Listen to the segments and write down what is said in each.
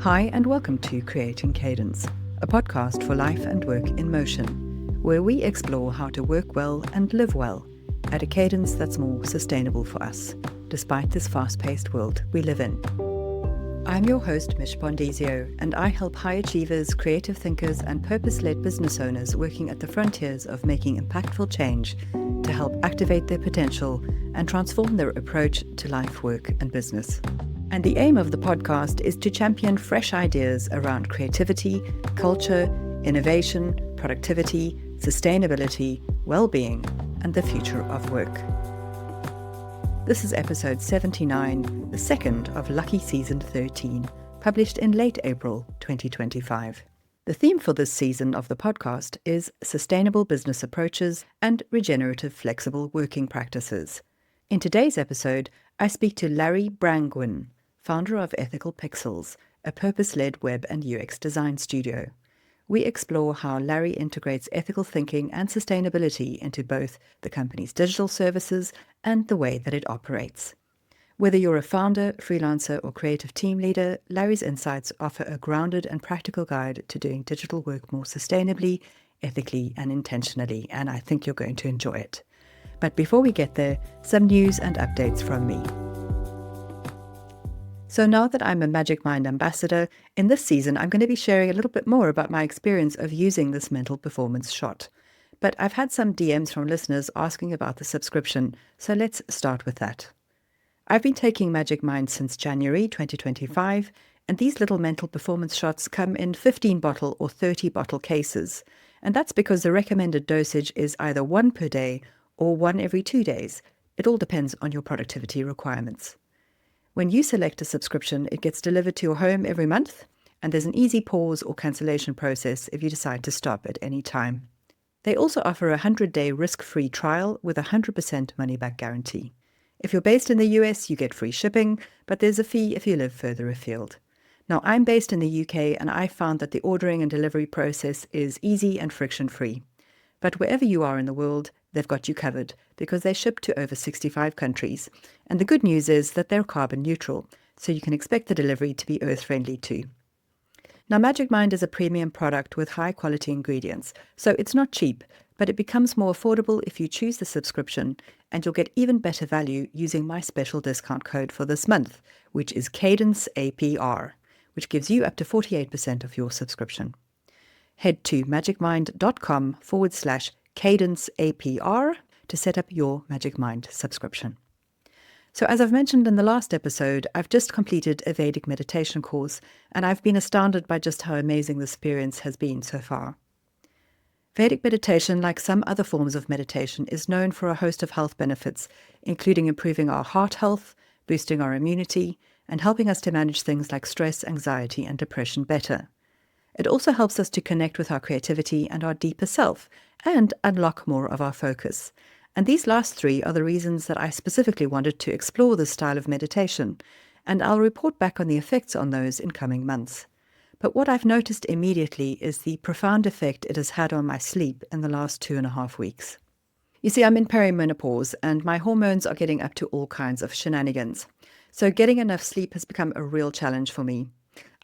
Hi and welcome to Creating Cadence, a podcast for life and work in motion, where we explore how to work well and live well at a cadence that's more sustainable for us, despite this fast-paced world we live in. I'm your host, Mish Bondizio, and I help high achievers, creative thinkers, and purpose-led business owners working at the frontiers of making impactful change to help activate their potential and transform their approach to life, work, and business. And the aim of the podcast is to champion fresh ideas around creativity, culture, innovation, productivity, sustainability, well-being, and the future of work. This is episode 79, the second of Lucky Season 13, published in late April 2025. The theme for this season of the podcast is sustainable business approaches and regenerative flexible working practices. In today's episode, I speak to Larry Brangwyn, founder of Ethical Pixels, a purpose-led web and UX design studio. We explore how Larry integrates ethical thinking and sustainability into both the company's digital services and the way that it operates. Whether you're a founder, freelancer, or creative team leader, Larry's insights offer a grounded and practical guide to doing digital work more sustainably, ethically, and intentionally, and I think you're going to enjoy it. But before we get there, some news and updates from me. So now that I'm a Magic Mind ambassador, in this season I'm going to be sharing a little bit more about my experience of using this mental performance shot. But I've had some DMs from listeners asking about the subscription, so let's start with that. I've been taking Magic Mind since January 2025, and these little mental performance shots come in 15-bottle or 30-bottle cases. And that's because the recommended dosage is either 1 per day or 1 every 2 days. It all depends on your productivity requirements. When you select a subscription, it gets delivered to your home every month, and there's an easy pause or cancellation process if you decide to stop at any time. They also offer a 100-day risk-free trial with a 100% money-back guarantee. If you're based in the US, you get free shipping, but there's a fee if you live further afield. Now, I'm based in the UK, and I found that the ordering and delivery process is easy and friction-free. But wherever you are in the world, they've got you covered because they ship to over 65 countries. And the good news is that they're carbon neutral, so you can expect the delivery to be earth-friendly too. Now, Magic Mind is a premium product with high-quality ingredients, so it's not cheap, but it becomes more affordable if you choose the subscription, and you'll get even better value using my special discount code for this month, which is Cadence APR, which gives you up to 48% of your subscription. Head to magicmind.com/Cadence APR to set up your Magic Mind subscription. So as I've mentioned in the last episode, I've just completed a Vedic meditation course, and I've been astounded by just how amazing the experience has been so far. Vedic meditation, like some other forms of meditation, is known for a host of health benefits, including improving our heart health, boosting our immunity, and helping us to manage things like stress, anxiety, and depression better. It also helps us to connect with our creativity and our deeper self and unlock more of our focus. And these last three are the reasons that I specifically wanted to explore this style of meditation, and I'll report back on the effects on those in coming months. But what I've noticed immediately is the profound effect it has had on my sleep in the last 2.5 weeks. You see, I'm in perimenopause and my hormones are getting up to all kinds of shenanigans. So getting enough sleep has become a real challenge for me.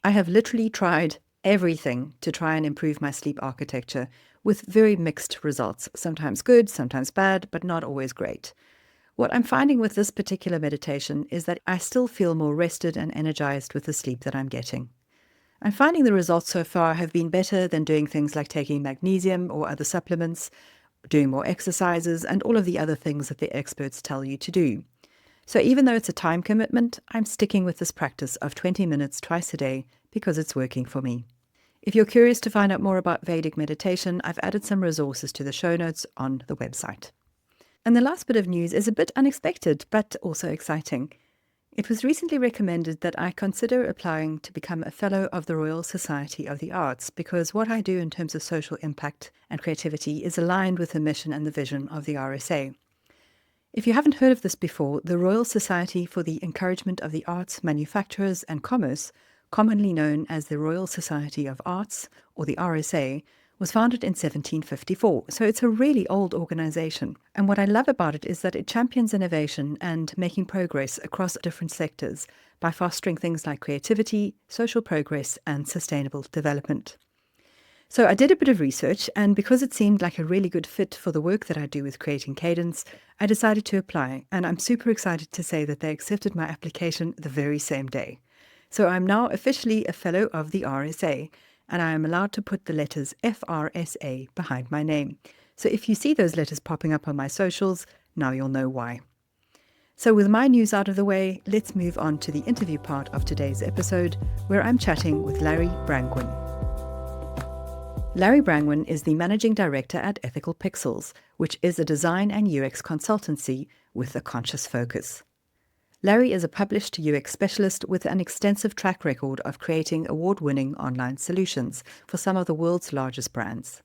I have literally tried everything to try and improve my sleep architecture with very mixed results, sometimes good, sometimes bad, but not always great. What I'm finding with this particular meditation is that I still feel more rested and energized with the sleep that I'm getting. I'm finding the results so far have been better than doing things like taking magnesium or other supplements, doing more exercises, and all of the other things that the experts tell you to do. So even though it's a time commitment, I'm sticking with this practice of 20 minutes twice a day because it's working for me. If you're curious to find out more about Vedic meditation, I've added some resources to the show notes on the website. And the last bit of news is a bit unexpected, but also exciting. It was recently recommended that I consider applying to become a Fellow of the Royal Society of the Arts because what I do in terms of social impact and creativity is aligned with the mission and the vision of the RSA. If you haven't heard of this before, the Royal Society for the Encouragement of the Arts, Manufacturers and Commerce, commonly known as the Royal Society of Arts, or the RSA, was founded in 1754, so it's a really old organization. And what I love about it is that it champions innovation and making progress across different sectors by fostering things like creativity, social progress, and sustainable development. So I did a bit of research, and because it seemed like a really good fit for the work that I do with Creating Cadence, I decided to apply, and I'm super excited to say that they accepted my application the very same day. So I'm now officially a fellow of the RSA, and I am allowed to put the letters FRSA behind my name. So if you see those letters popping up on my socials, now you'll know why. So with my news out of the way, let's move on to the interview part of today's episode, where I'm chatting with Larry Brangwyn. Larry Brangwyn is the Managing Director at Ethical Pixels, which is a design and UX consultancy with a conscious focus. Larry is a published UX specialist with an extensive track record of creating award-winning online solutions for some of the world's largest brands.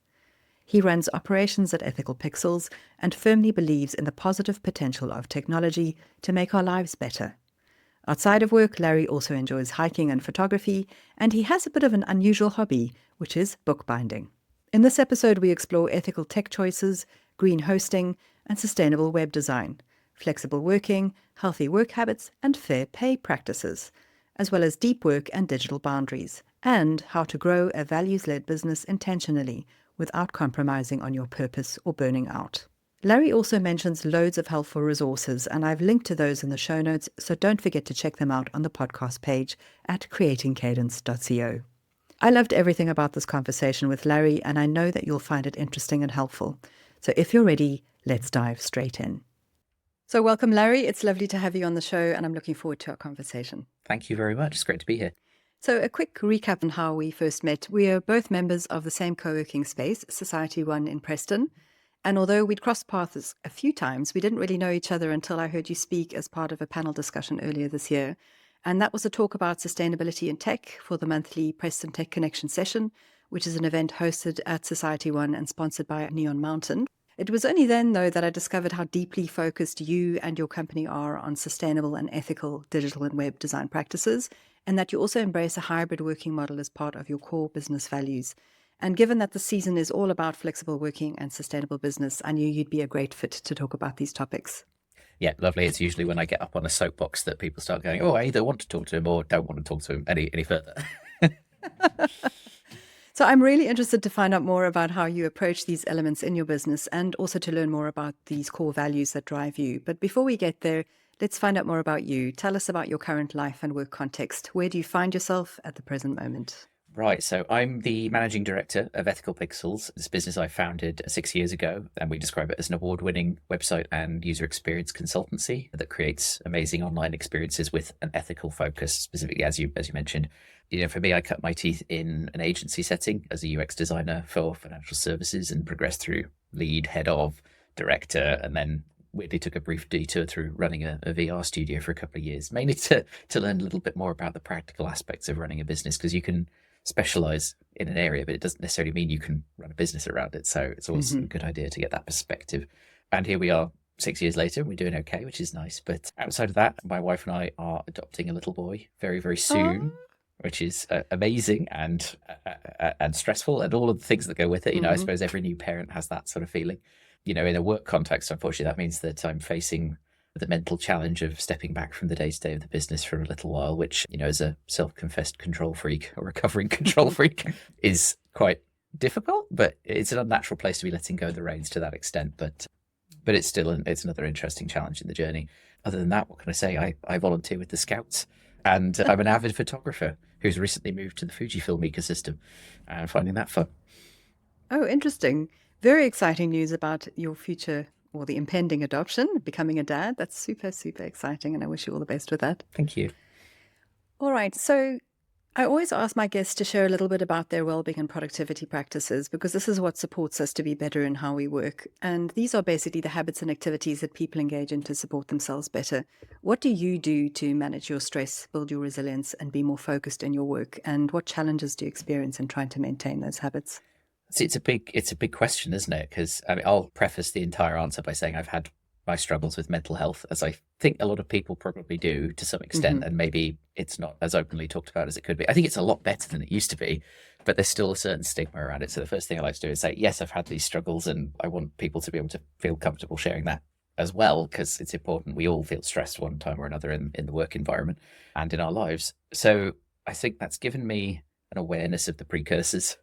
He runs operations at Ethical Pixels and firmly believes in the positive potential of technology to make our lives better. Outside of work, Larry also enjoys hiking and photography, and he has a bit of an unusual hobby, which is bookbinding. In this episode, we explore ethical tech choices, green hosting, and sustainable web design, flexible working, healthy work habits, and fair pay practices, as well as deep work and digital boundaries, and how to grow a values-led business intentionally without compromising on your purpose or burning out. Larry also mentions loads of helpful resources, and I've linked to those in the show notes, so don't forget to check them out on the podcast page at creatingcadence.co. I loved everything about this conversation with Larry, and I know that you'll find it interesting and helpful. So if you're ready, let's dive straight in. So welcome, Larry. It's lovely to have you on the show, and I'm looking forward to our conversation. Thank you very much. It's great to be here. So a quick recap on how we first met. We are both members of the same co-working space, Society One in Preston. And although we'd crossed paths a few times, we didn't really know each other until I heard you speak as part of a panel discussion earlier this year. And that was a talk about sustainability in tech for the monthly Preston Tech Connection session, which is an event hosted at Society One and sponsored by Neon Mountain. It was only then, though, that I discovered how deeply focused you and your company are on sustainable and ethical digital and web design practices, and that you also embrace a hybrid working model as part of your core business values. And given that the season is all about flexible working and sustainable business, I knew you'd be a great fit to talk about these topics. Yeah, lovely. It's usually when I get up on a soapbox that people start going, oh, I either want to talk to him or don't want to talk to him any further. So I'm really interested to find out more about how you approach these elements in your business and also to learn more about these core values that drive you. But before we get there, let's find out more about you. Tell us about your current life and work context. Where do you find yourself at the present moment? Right, so I'm the managing director of Ethical Pixels, this business I founded 6 years ago, and we describe it as an award-winning website and user experience consultancy that creates amazing online experiences with an ethical focus, specifically as you mentioned. You know, for me, I cut my teeth in an agency setting as a UX designer for financial services and progressed through lead, head of, director, and then weirdly took a brief detour through running a VR studio for a couple of years, mainly to learn a little bit more about the practical aspects of running a business, because you can specialize in an area, but it doesn't necessarily mean you can run a business around it. So it's always a good idea to get that perspective. And here we are 6 years later, we're doing okay, which is nice. But outside of that, my wife and I are adopting a little boy very, very soon, which is amazing and stressful and all of the things that go with it. You know, I suppose every new parent has that sort of feeling. You know, in a work context, unfortunately, that means that I'm facing the mental challenge of stepping back from the day-to-day of the business for a little while, which, you know, as a self-confessed control freak or recovering control freak is quite difficult, but it's an unnatural place to be letting go of the reins to that extent. But it's still it's another interesting challenge in the journey. Other than that, what can I say? I volunteer with the Scouts, and I'm an avid photographer who's recently moved to the Fujifilm ecosystem and finding that fun. Oh, interesting. Very exciting news about your future or the impending adoption, becoming a dad. That's super, super exciting, and I wish you all the best with that. Thank you. All right. So I always ask my guests to share a little bit about their well-being and productivity practices, because this is what supports us to be better in how we work. And these are basically the habits and activities that people engage in to support themselves better. What do you do to manage your stress, build your resilience, and be more focused in your work? And what challenges do you experience in trying to maintain those habits? See, it's a big question, isn't it? Because I mean, I'll preface the entire answer by saying I've had my struggles with mental health, as I think a lot of people probably do to some extent, and maybe it's not as openly talked about as it could be. I think it's a lot better than it used to be, but there's still a certain stigma around it. So the first thing I like to do is say, yes, I've had these struggles, and I want people to be able to feel comfortable sharing that as well, because it's important. We all feel stressed one time or another in the work environment and in our lives. So I think that's given me an awareness of the precursors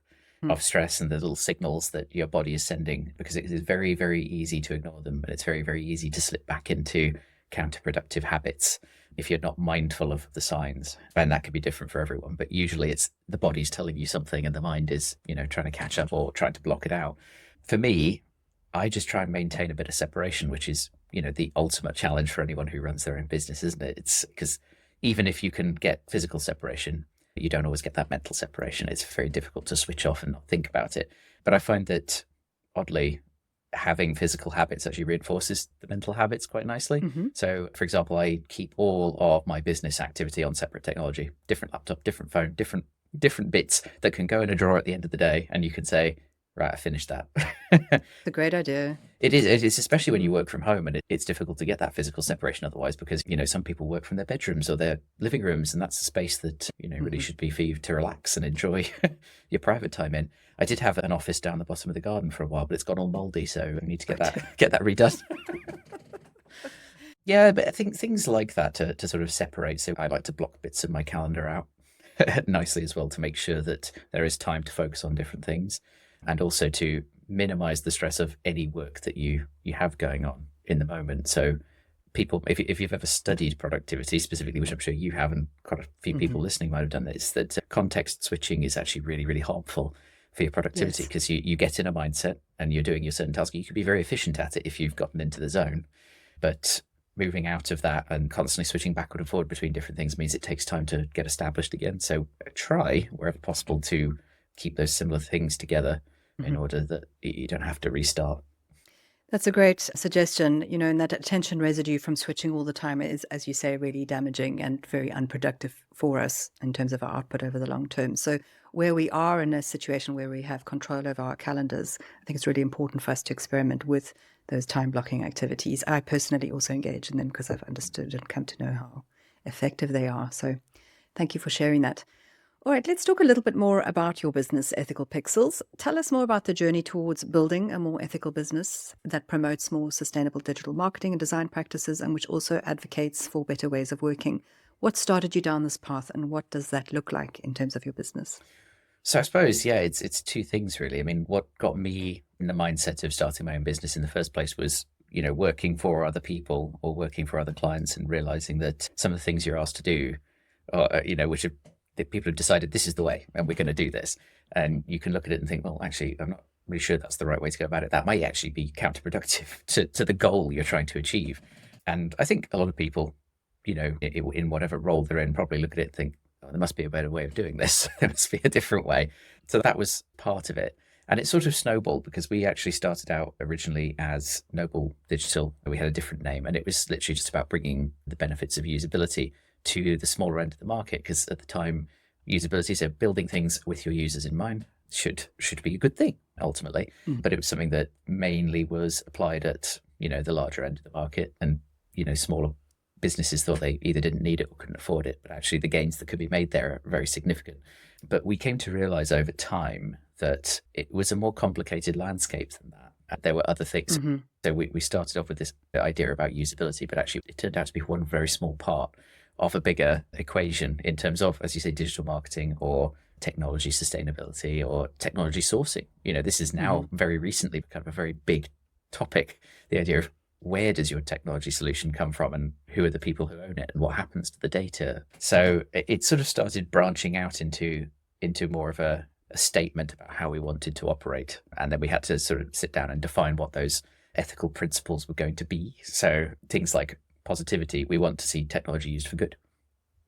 of stress and the little signals that your body is sending, because it is very, very easy to ignore them. And it's very, very easy to slip back into counterproductive habits if you're not mindful of the signs. And that could be different for everyone, but usually it's the body's telling you something and the mind is, trying to catch up or trying to block it out. For me, I just try and maintain a bit of separation, which is, the ultimate challenge for anyone who runs their own business, isn't it? It's because even if you can get physical separation, you don't always get that mental separation. It's very difficult to switch off and not think about it. But I find that, oddly, having physical habits actually reinforces the mental habits quite nicely. Mm-hmm. So, for example, I keep all of my business activity on separate technology, different laptop, different phone, different bits that can go in a drawer at the end of the day. And you can say, right, I finished that. It's a great idea. It is, especially when you work from home, and it's difficult to get that physical separation otherwise, because, some people work from their bedrooms or their living rooms, and that's a space that, really should be for you to relax and enjoy your private time in. I did have an office down the bottom of the garden for a while, but it's gone all moldy, so I need to get that redone. Yeah, but I think things like that to sort of separate. So I like to block bits of my calendar out nicely as well, to make sure that there is time to focus on different things, and also to minimize the stress of any work that you have going on in the moment. So people, if you've ever studied productivity specifically, which I'm sure you have, and quite a few people listening might have done this, that context switching is actually really, really harmful for your productivity, because you get in a mindset and you're doing your certain task. You could be very efficient at it if you've gotten into the zone, but moving out of that and constantly switching backward and forward between different things means it takes time to get established again. So try, wherever possible, to keep those similar things together in order that you don't have to restart. That's a great suggestion, and that attention residue from switching all the time is, as you say, really damaging and very unproductive for us in terms of our output over the long term. So where we are in a situation where we have control over our calendars, I think it's really important for us to experiment with those time blocking activities. I personally also engage in them because I've understood and come to know how effective they are. So thank you for sharing that. All right, let's talk a little bit more about your business, Ethical Pixels. Tell us more about the journey towards building a more ethical business that promotes more sustainable digital marketing and design practices, and which also advocates for better ways of working. What started you down this path, and what does that look like in terms of your business? So I suppose, it's two things really. I mean, what got me in the mindset of starting my own business in the first place was, working for other people or working for other clients, and realizing that some of the things you're asked to do, which are that people have decided this is the way and we're going to do this. And you can look at it and think, well, actually, I'm not really sure that's the right way to go about it. That might actually be counterproductive to the goal you're trying to achieve. And I think a lot of people, in whatever role they're in, probably look at it and think, oh, there must be a better way of doing this. There must be a different way. So that was part of it. And it sort of snowballed, because we actually started out originally as Noble Digital. We had a different name, and it was literally just about bringing the benefits of usability to the smaller end of the market, because at the time, usability, so building things with your users in mind, should be a good thing ultimately. But it was something that mainly was applied at the larger end of the market, and smaller businesses thought they either didn't need it or couldn't afford it. But actually, the gains that could be made there are very significant. But we came to realize over time that it was a more complicated landscape than that. There were other things. So we started off with this idea about usability, but actually it turned out to be one very small part of a bigger equation in terms of, as you say, digital marketing or technology sustainability or technology sourcing. This is now very recently become a very big topic, the idea of where does your technology solution come from, and who are the people who own it, and what happens to the data. So it sort of started branching out into more of a statement about how we wanted to operate. And then we had to sort of sit down and define what those ethical principles were going to be. So things like positivity, we want to see technology used for good,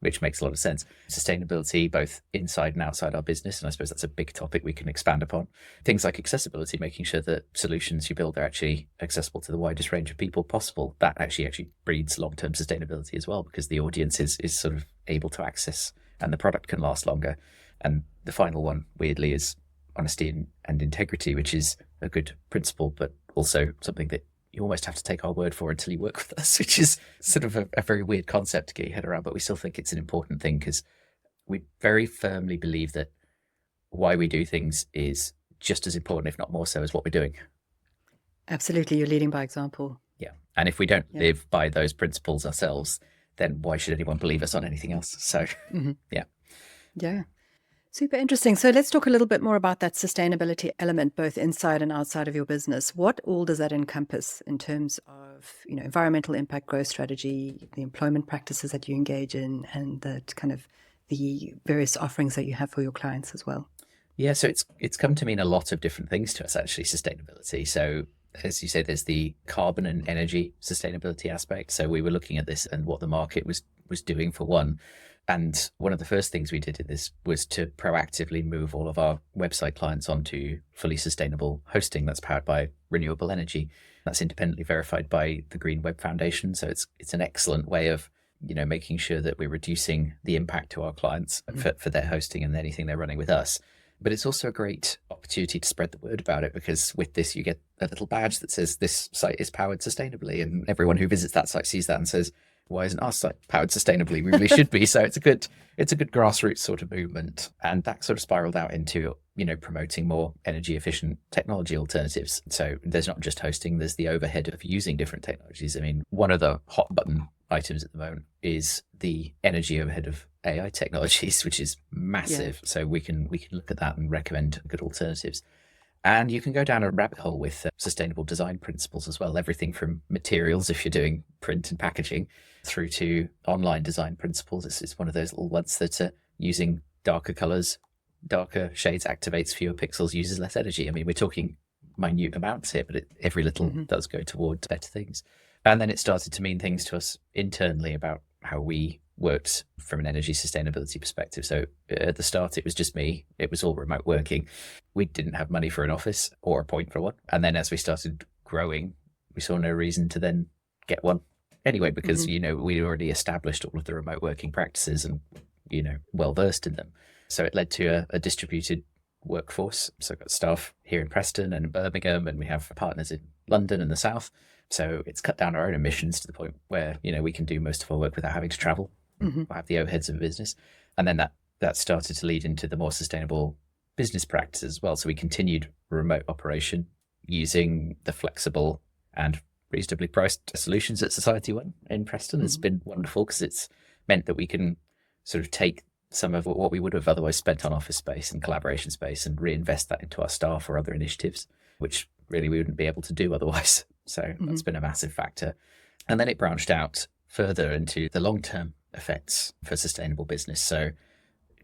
which makes a lot of sense. Sustainability, both inside and outside our business, and I suppose that's a big topic we can expand upon. Things like accessibility, making sure that solutions you build are actually accessible to the widest range of people possible. That actually breeds long-term sustainability as well, because the audience is sort of able to access, and the product can last longer. And the final one, weirdly, is honesty and integrity, which is a good principle, but also something that you almost have to take our word for until you work with us, which is sort of a very weird concept to get your head around. But we still think it's an important thing, because we very firmly believe that why we do things is just as important, if not more so, as what we're doing. Absolutely. You're leading by example. Yeah. And if we don't live by those principles ourselves, then why should anyone believe us on anything else? So, yeah. Yeah. Super interesting. So let's talk a little bit more about that sustainability element, both inside and outside of your business. What all does that encompass in terms of, environmental impact, growth strategy, the employment practices that you engage in, and that kind of the various offerings that you have for your clients as well? Yeah, so it's come to mean a lot of different things to us, actually, sustainability. So as you say, there's the carbon and energy sustainability aspect. So we were looking at this and what the market was doing for one. And one of the first things we did in this was to proactively move all of our website clients onto fully sustainable hosting that's powered by renewable energy. That's independently verified by the Green Web Foundation. So it's an excellent way of making sure that we're reducing the impact to our clients for their hosting and anything they're running with us. But it's also a great opportunity to spread the word about it, because with this, you get a little badge that says this site is powered sustainably. And everyone who visits that site sees that and says, why isn't our site powered sustainably? We really should be. So it's a good grassroots sort of movement. And that sort of spiraled out into, promoting more energy efficient technology alternatives. So there's not just hosting, there's the overhead of using different technologies. I mean, one of the hot button items at the moment is the energy overhead of AI technologies, which is massive. Yeah. So we can look at that and recommend good alternatives. And you can go down a rabbit hole with sustainable design principles as well. Everything from materials, if you're doing print and packaging, through to online design principles. It's one of those little ones that are using darker colors, darker shades activates fewer pixels, uses less energy. I mean, we're talking minute amounts here, but every little does go towards better things. And then it started to mean things to us internally about how we worked from an energy sustainability perspective. So at the start, it was just me. It was all remote working. We didn't have money for an office or a point for one. And then as we started growing, we saw no reason to then get one anyway, because, we already established all of the remote working practices and, well-versed in them. So it led to a distributed workforce. So I've got staff here in Preston and Birmingham, and we have partners in London and the South. So it's cut down our own emissions to the point where, we can do most of our work without having to travel, have the overheads of a business. And then that started to lead into the more sustainable business practices as well. So we continued remote operation using the flexible and reasonably priced solutions that Society One in Preston. It's been wonderful because it's meant that we can sort of take some of what we would have otherwise spent on office space and collaboration space and reinvest that into our staff or other initiatives, which really we wouldn't be able to do otherwise. So that's been a massive factor. And then it branched out further into the long-term effects for sustainable business. So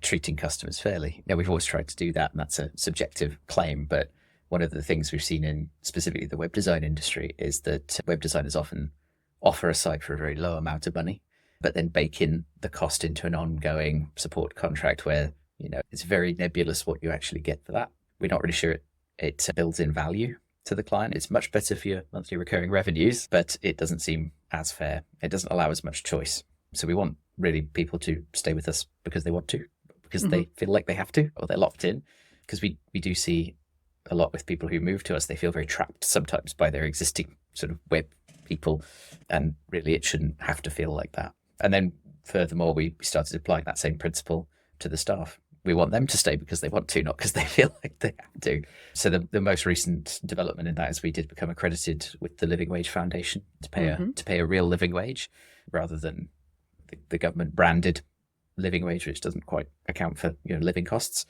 treating customers fairly. We've always tried to do that, and that's a subjective claim. But one of the things we've seen in specifically the web design industry is that web designers often offer a site for a very low amount of money, but then bake in the cost into an ongoing support contract where, it's very nebulous what you actually get for that. We're not really sure it builds in value to the client. It's much better for your monthly recurring revenues, but it doesn't seem as fair. It doesn't allow as much choice. So we want really people to stay with us because they want to, because they feel like they have to, or they're locked in. Because we do see a lot with people who move to us, they feel very trapped sometimes by their existing sort of web people. And really it shouldn't have to feel like that. And then furthermore, we started applying that same principle to the staff. We want them to stay because they want to, not because they feel like they have to. So the most recent development in that is we did become accredited with the Living Wage Foundation to pay a real living wage rather than the government branded living wage, which doesn't quite account for living costs.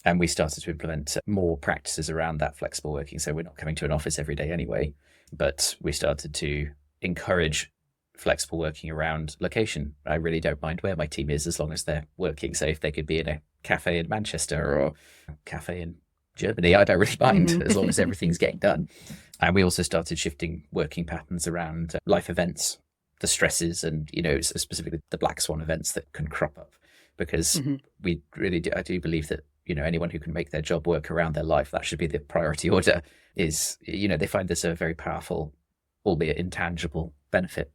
And we started to implement more practices around that flexible working. So we're not coming to an office every day anyway, but we started to encourage flexible working around location. I really don't mind where my team is as long as they're working. So if they could be in a cafe in Manchester or a cafe in Germany, I don't really mind as long as everything's getting done. And we also started shifting working patterns around life events, the stresses, and specifically the black swan events that can crop up, because we really do. I do believe that anyone who can make their job work around their life, that should be the priority order. Is they find this a very powerful, albeit intangible benefit.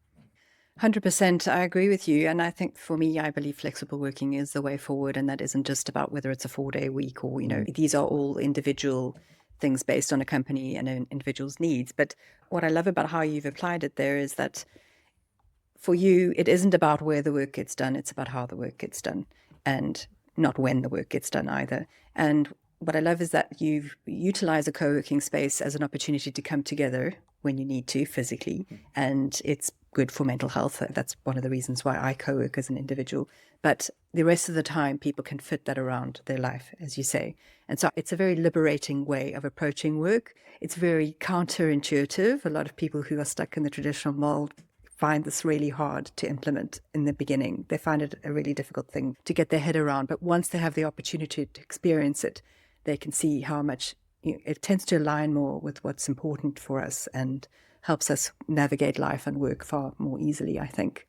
100%. I agree with you. And I think for me, I believe flexible working is the way forward. And that isn't just about whether it's a 4-day week or, these are all individual things based on a company and an individual's needs. But what I love about how you've applied it there is that for you, it isn't about where the work gets done. It's about how the work gets done, and not when the work gets done either. And what I love is that you utilize a co-working space as an opportunity to come together when you need to physically, and it's good for mental health. That's one of the reasons why I co-work as an individual. But the rest of the time, people can fit that around their life, as you say. And so it's a very liberating way of approaching work. It's very counterintuitive. A lot of people who are stuck in the traditional mold find this really hard to implement in the beginning. They find it a really difficult thing to get their head around. But once they have the opportunity to experience it, they can see how much it tends to align more with what's important for us and helps us navigate life and work far more easily, I think.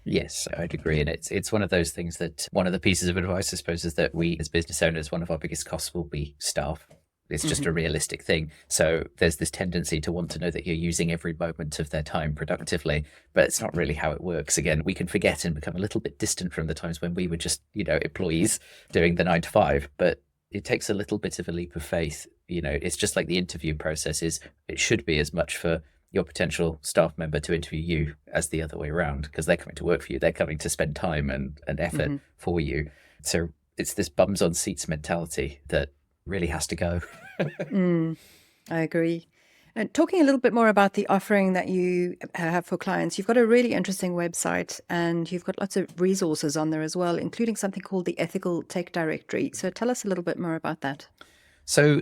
Yes, I'd agree. And it's one of those things that one of the pieces of advice, I suppose, is that we as business owners, one of our biggest costs will be staff. It's just a realistic thing. So there's this tendency to want to know that you're using every moment of their time productively, but it's not really how it works. Again, we can forget and become a little bit distant from the times when we were just, employees doing the 9 to 5, but it takes a little bit of a leap of faith. It's just like the interview process is, it should be as much for your potential staff member to interview you as the other way around, because they're coming to work for you. They're coming to spend time and effort for you. So it's this bums on seats mentality that really has to go. I agree. And talking a little bit more about the offering that you have for clients, you've got a really interesting website and you've got lots of resources on there as well, including something called the Ethical Tech Directory. So tell us a little bit more about that. So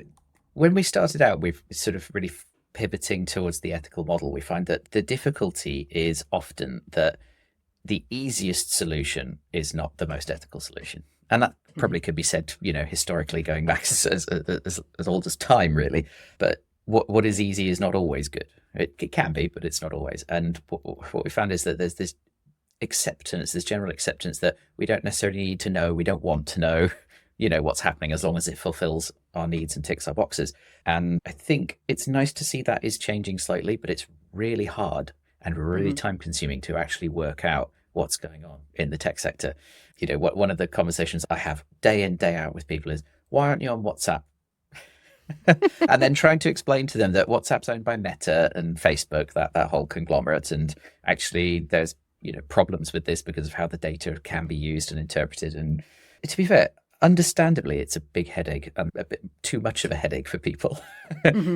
when we started out, we've sort of really pivoting towards the ethical model. We find that the difficulty is often that the easiest solution is not the most ethical solution. And that probably could be said, historically going back as old as time, really. But what is easy is not always good. It can be, but it's not always. And what we found is that there's this acceptance, this general acceptance that we don't necessarily need to know, we don't want to know, what's happening, as long as it fulfills our needs and ticks our boxes. And I think it's nice to see that is changing slightly, but it's really hard and really time consuming to actually work out what's going on in the tech sector. One of the conversations I have day in, day out with people is, why aren't you on WhatsApp? And then trying to explain to them that WhatsApp's owned by Meta and Facebook, that whole conglomerate. And actually there's, problems with this because of how the data can be used and interpreted. And to be fair, understandably, it's a big headache, a bit too much of a headache for people.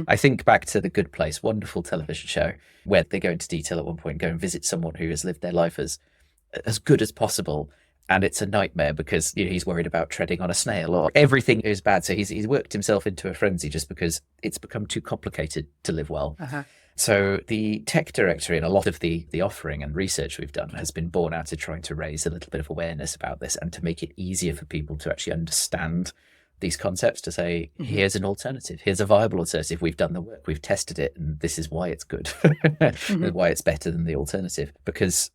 I think back to The Good Place, wonderful television show, where they go into detail at one point, go and visit someone who has lived their life as good as possible. And it's a nightmare because he's worried about treading on a snail, or everything is bad. So he's worked himself into a frenzy just because it's become too complicated to live well. So the tech directory and a lot of the offering and research we've done has been born out of trying to raise a little bit of awareness about this and to make it easier for people to actually understand these concepts, to say, here's an alternative, here's a viable alternative. We've done the work, we've tested it, and this is why it's good, and why it's better than the alternative. Because,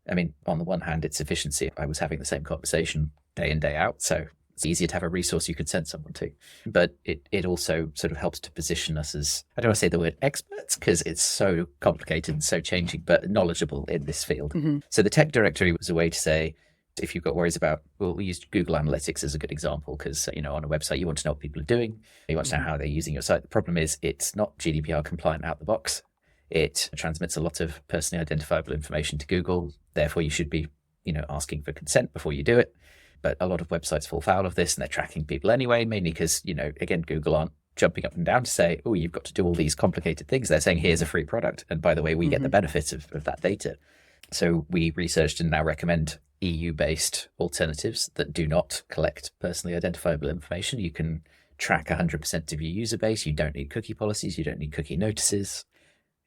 on the one hand, it's efficiency. I was having the same conversation day in, day out. So it's easier to have a resource you could send someone to. But it also sort of helps to position us as, I don't want to say the word experts, because it's so complicated and so changing, but knowledgeable in this field. So the tech directory was a way to say, if you've got worries about, we used Google Analytics as a good example, because, on a website, you want to know what people are doing. You want to know how they're using your site. The problem is it's not GDPR compliant out the box. It transmits a lot of personally identifiable information to Google. Therefore, you should be, asking for consent before you do it. But a lot of websites fall foul of this, and they're tracking people anyway, mainly because, again, Google aren't jumping up and down to say, oh, you've got to do all these complicated things. They're saying, here's a free product. And by the way, we get the benefits of that data. So we researched and now recommend EU-based alternatives that do not collect personally identifiable information. You can track 100% of your user base. You don't need cookie policies. You don't need cookie notices.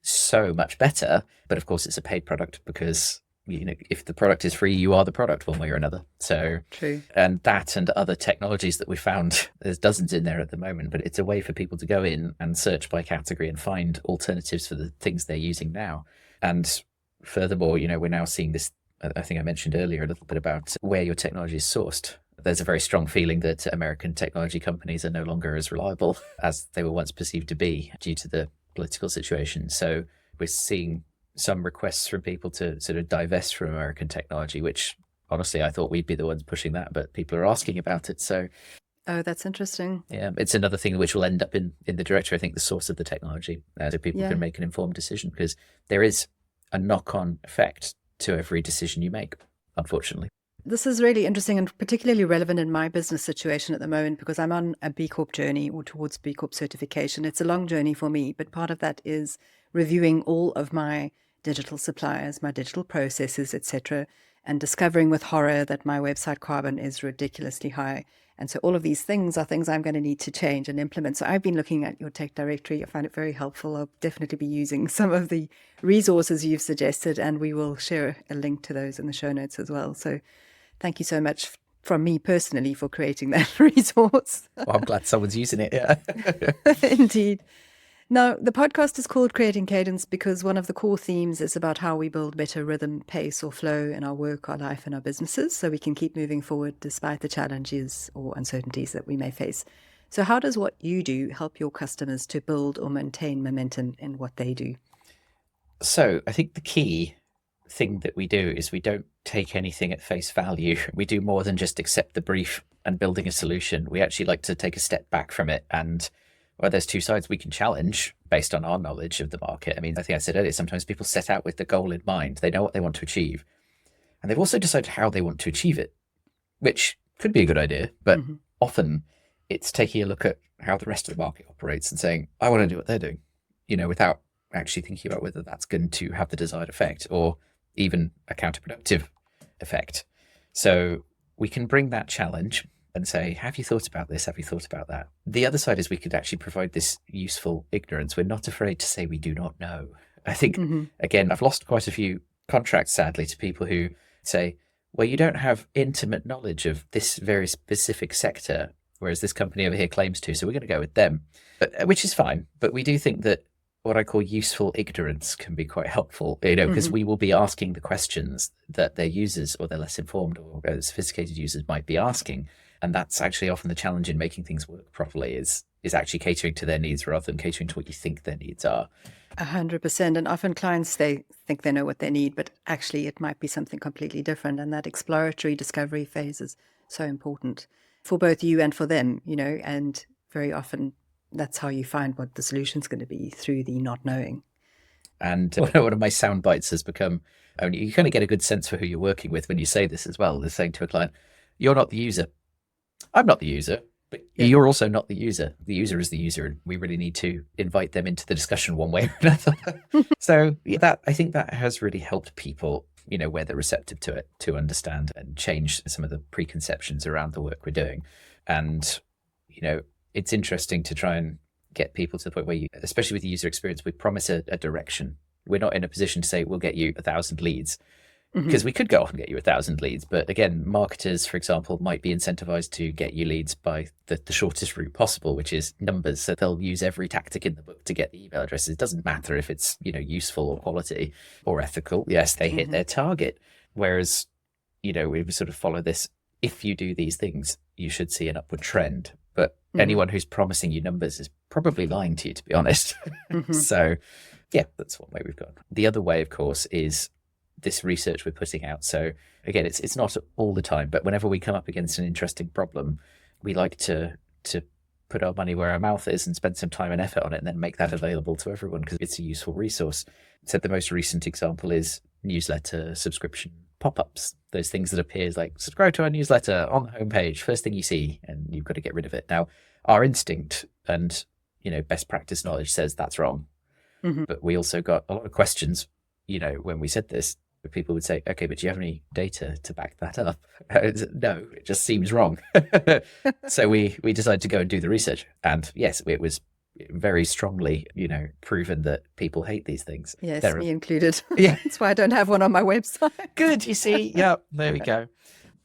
So much better. But of course, it's a paid product because, if the product is free, you are the product one way or another. So true. And that and other technologies that we found, there's dozens in there at the moment, but it's a way for people to go in and search by category and find alternatives for the things they're using now. And furthermore, we're now seeing this, I think I mentioned earlier a little bit about where your technology is sourced. There's a very strong feeling that American technology companies are no longer as reliable as they were once perceived to be due to the political situation. So we're seeing some requests from people to sort of divest from American technology, which honestly, I thought we'd be the ones pushing that, but people are asking about it. So, oh, that's interesting. Yeah, it's another thing which will end up in the directory, I think, the source of the technology, so people can make an informed decision, because there is a knock-on effect to every decision you make, unfortunately. This is really interesting and particularly relevant in my business situation at the moment because I'm on a B Corp journey or towards B Corp certification. It's a long journey for me, but part of that is reviewing all of my digital suppliers, my digital processes, etc., and discovering with horror that my website carbon is ridiculously high. And so all of these things are things I'm going to need to change and implement. So I've been looking at your tech directory. I find it very helpful. I'll definitely be using some of the resources you've suggested, and we will share a link to those in the show notes as well. So thank you so much from me personally for creating that resource. Well, I'm glad someone's using it. Yeah. Indeed. Now, the podcast is called Creating Cadence because one of the core themes is about how we build better rhythm, pace, or flow in our work, our life, and our businesses so we can keep moving forward despite the challenges or uncertainties that we may face. So how does what you do help your customers to build or maintain momentum in what they do? So I think the key thing that we do is we don't take anything at face value. We do more than just accept the brief and building a solution. We actually like to take a step back from it, and there's two sides we can challenge based on our knowledge of the market. I mean, I think I said earlier, sometimes people set out with the goal in mind. They know what they want to achieve, and they've also decided how they want to achieve it, which could be a good idea, but often it's taking a look at how the rest of the market operates and saying, I want to do what they're doing, without actually thinking about whether that's going to have the desired effect or even a counterproductive effect. So we can bring that challenge and say, have you thought about this? Have you thought about that? The other side is we could actually provide this useful ignorance. We're not afraid to say we do not know. I think, again, I've lost quite a few contracts, sadly, to people who say, well, you don't have intimate knowledge of this very specific sector, whereas this company over here claims to, so we're going to go with them, which is fine. But we do think that what I call useful ignorance can be quite helpful, because we will be asking the questions that their users or their less informed or sophisticated users might be asking. And that's actually often the challenge in making things work properly is actually catering to their needs rather than catering to what you think their needs are. 100%. And often clients, they think they know what they need, but actually it might be something completely different. And that exploratory discovery phase is so important for both you and for them, and very often that's how you find what the solution's going to be, through the not knowing. And one of my sound bites has become, you kind of get a good sense for who you're working with when you say this as well. They're saying to a client, you're not the user. I'm not the user, but you're also not the user. The user is the user, and we really need to invite them into the discussion one way or another. So I think that has really helped people, where they're receptive to it, to understand and change some of the preconceptions around the work we're doing. And, it's interesting to try and get people to the point where especially with the user experience, we promise a direction. We're not in a position to say, we'll get you 1,000 leads. Because we could go off and get you 1,000 leads. But again, marketers, for example, might be incentivized to get you leads by the shortest route possible, which is numbers. So they'll use every tactic in the book to get the email addresses. It doesn't matter if it's, useful or quality or ethical. Yes, they hit their target. Whereas, we sort of follow this. If you do these things, you should see an upward trend. But anyone who's promising you numbers is probably lying to you, to be honest. So, yeah, that's one way we've gone. The other way, of course, is this research we're putting out. So again, it's not all the time, but whenever we come up against an interesting problem, we like to put our money where our mouth is and spend some time and effort on it and then make that available to everyone because it's a useful resource. So the most recent example is newsletter subscription pop-ups, those things that appear like subscribe to our newsletter on the homepage, first thing you see, and you've got to get rid of it. Now, our instinct and, best practice knowledge says that's wrong. But we also got a lot of questions, when we said this, people would say, okay, but do you have any data to back that up? No, it just seems wrong. So we decided to go and do the research. And yes, it was very strongly, proven that people hate these things. Yes, me included. Yeah. That's why I don't have one on my website. Good, you see? Yeah, there we go.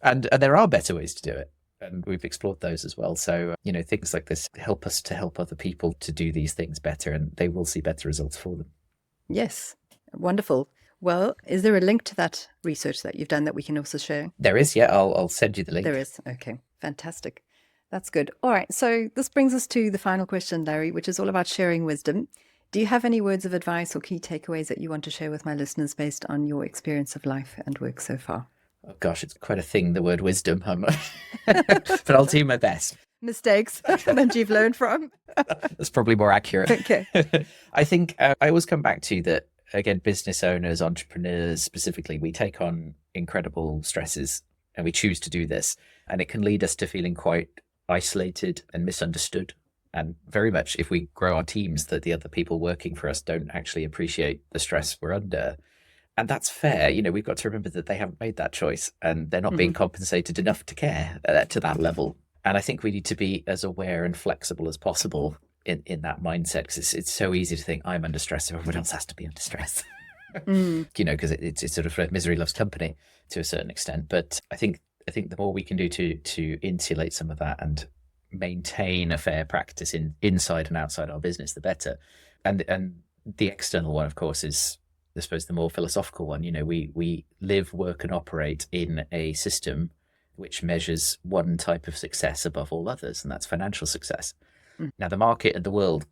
And there are better ways to do it. And we've explored those as well. So, things like this help us to help other people to do these things better, and they will see better results for them. Yes, wonderful. Well, is there a link to that research that you've done that we can also share? There is, yeah. I'll send you the link. There is. Okay, fantastic. That's good. All right. So this brings us to the final question, Larry, which is all about sharing wisdom. Do you have any words of advice or key takeaways that you want to share with my listeners based on your experience of life and work so far? Oh, gosh, it's quite a thing, the word wisdom. But I'll do my best. Mistakes that you've learned from. That's probably more accurate. Okay. I think I always come back to that, again, business owners, entrepreneurs specifically, we take on incredible stresses and we choose to do this. And it can lead us to feeling quite isolated and misunderstood. And very much if we grow our teams, that the other people working for us don't actually appreciate the stress we're under. And that's fair. We've got to remember that they haven't made that choice and they're not being compensated enough to care to that level. And I think we need to be as aware and flexible as possible in that mindset, because it's so easy to think I'm under stress, so everyone else has to be under stress. Because it's sort of misery loves company to a certain extent. But I think the more we can do to insulate some of that and maintain a fair practice inside and outside our business, the better. And the external one, of course, is, I suppose, the more philosophical one. We live, work, and operate in a system which measures one type of success above all others, and that's financial success. Now, the market and the world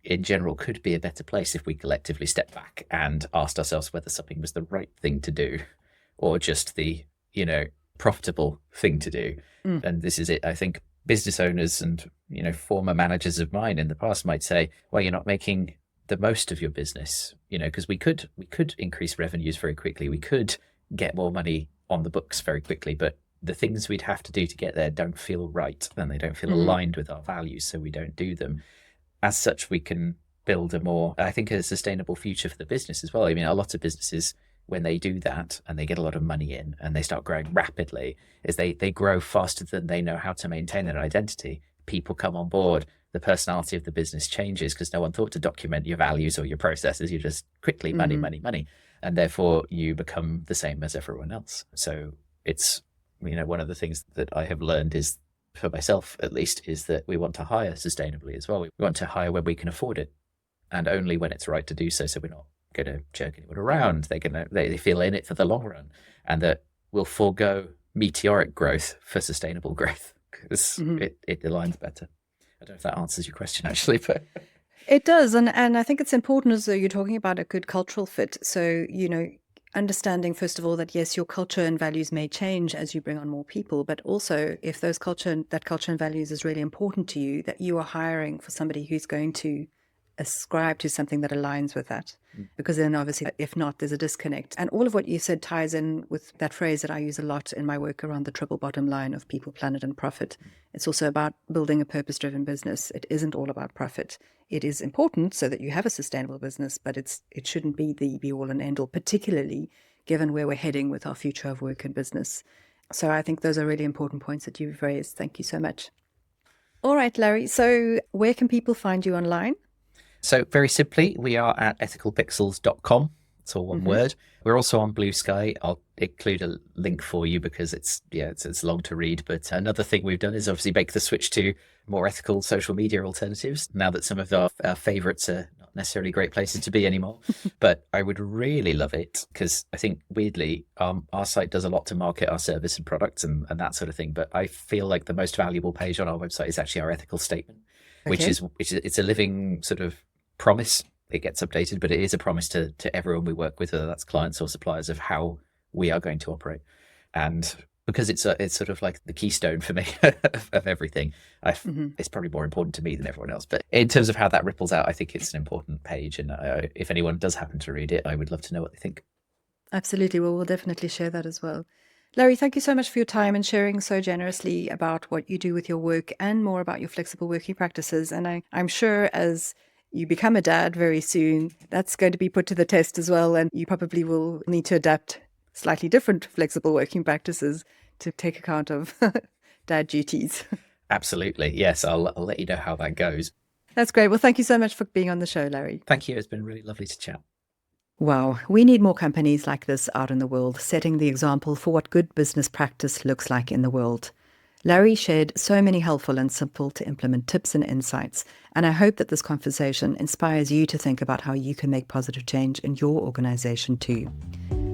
in general could be a better place if we collectively stepped back and asked ourselves whether something was the right thing to do or just the, profitable thing to do. And this is it. I think business owners and, former managers of mine in the past might say, well, you're not making the most of your business, because we could increase revenues very quickly. We could get more money on the books very quickly, but the things we'd have to do to get there don't feel right and they don't feel aligned with our values, so we don't do them. As such, we can build a sustainable future for the business as well. I mean, a lot of businesses, when they do that and they get a lot of money in and they start growing rapidly, is they grow faster than they know how to maintain an identity. People come on board, the personality of the business changes because no one thought to document your values or your processes. You just quickly money, money. And therefore you become the same as everyone else. So it's, one of the things that I have learned is, for myself at least, is that we want to hire sustainably as well. We want to hire when we can afford it and only when it's right to do so. So we're not going to jerk anyone around. They feel in it for the long run, and that we'll forego meteoric growth for sustainable growth because it aligns better. I don't know if that answers your question actually, but it does. And I think it's important as though you're talking about a good cultural fit. So, understanding, first of all, that yes, your culture and values may change as you bring on more people, but also if that culture and values is really important to you, that you are hiring for somebody who's going to ascribe to something that aligns with that. Because then obviously, if not, there's a disconnect. And all of what you said ties in with that phrase that I use a lot in my work around the triple bottom line of people, planet, and profit. It's also about building a purpose-driven business. It isn't all about profit. It is important so that you have a sustainable business, but it shouldn't be the be-all and end-all, particularly given where we're heading with our future of work and business. So I think those are really important points that you've raised. Thank you so much. All right, Larry. So where can people find you online? So very simply, we are at ethicalpixels.com. It's all one word. We're also on Blue Sky. I'll include a link for you because it's long to read. But another thing we've done is obviously make the switch to more ethical social media alternatives now that some of our favorites are not necessarily great places to be anymore. But I would really love it because I think weirdly our site does a lot to market our service and products and that sort of thing. But I feel like the most valuable page on our website is actually our ethical statement, which is it's a living sort of promise. It gets updated, but it is a promise to everyone we work with, whether that's clients or suppliers, of how we are going to operate. And because it's sort of like the keystone for me of everything, it's probably more important to me than everyone else. But in terms of how that ripples out, I think it's an important page. And if anyone does happen to read it, I would love to know what they think. Absolutely. Well, we'll definitely share that as well. Larry, thank you so much for your time and sharing so generously about what you do with your work and more about your flexible working practices. And I'm sure as you become a dad very soon, that's going to be put to the test as well. And you probably will need to adapt slightly different flexible working practices to take account of dad duties. Absolutely. Yes, I'll let you know how that goes. That's great. Well, thank you so much for being on the show, Larry. Thank you. It's been really lovely to chat. Wow. We need more companies like this out in the world, setting the example for what good business practice looks like in the world. Larry shared so many helpful and simple to implement tips and insights, and I hope that this conversation inspires you to think about how you can make positive change in your organization too.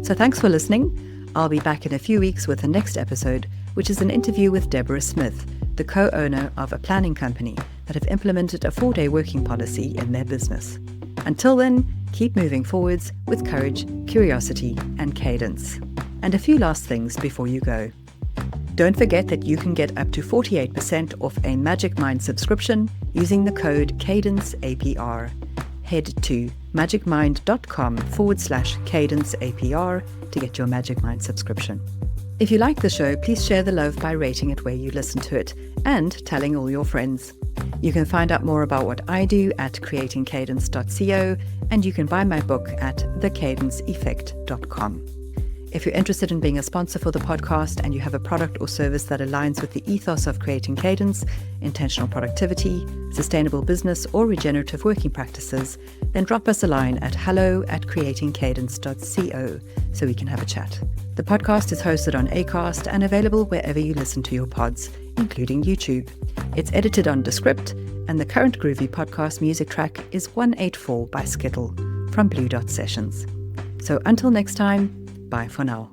So thanks for listening. I'll be back in a few weeks with the next episode, which is an interview with Deborah Smith, the co-owner of a planning company that have implemented a 4-day working policy in their business. Until then, keep moving forwards with courage, curiosity, and cadence. And a few last things before you go. Don't forget that you can get up to 48% off a Magic Mind subscription using the code CadenceAPR. Head to magicmind.com/CadenceAPR to get your Magic Mind subscription. If you like the show, please share the love by rating it where you listen to it and telling all your friends. You can find out more about what I do at creatingcadence.co, and you can buy my book at thecadenceeffect.com. If you're interested in being a sponsor for the podcast and you have a product or service that aligns with the ethos of Creating Cadence, intentional productivity, sustainable business, or regenerative working practices, then drop us a line at hello@creatingcadence.co so we can have a chat. The podcast is hosted on Acast and available wherever you listen to your pods, including YouTube. It's edited on Descript, and the current groovy podcast music track is 184 by Skittle from Blue Dot Sessions. So until next time, bye for now.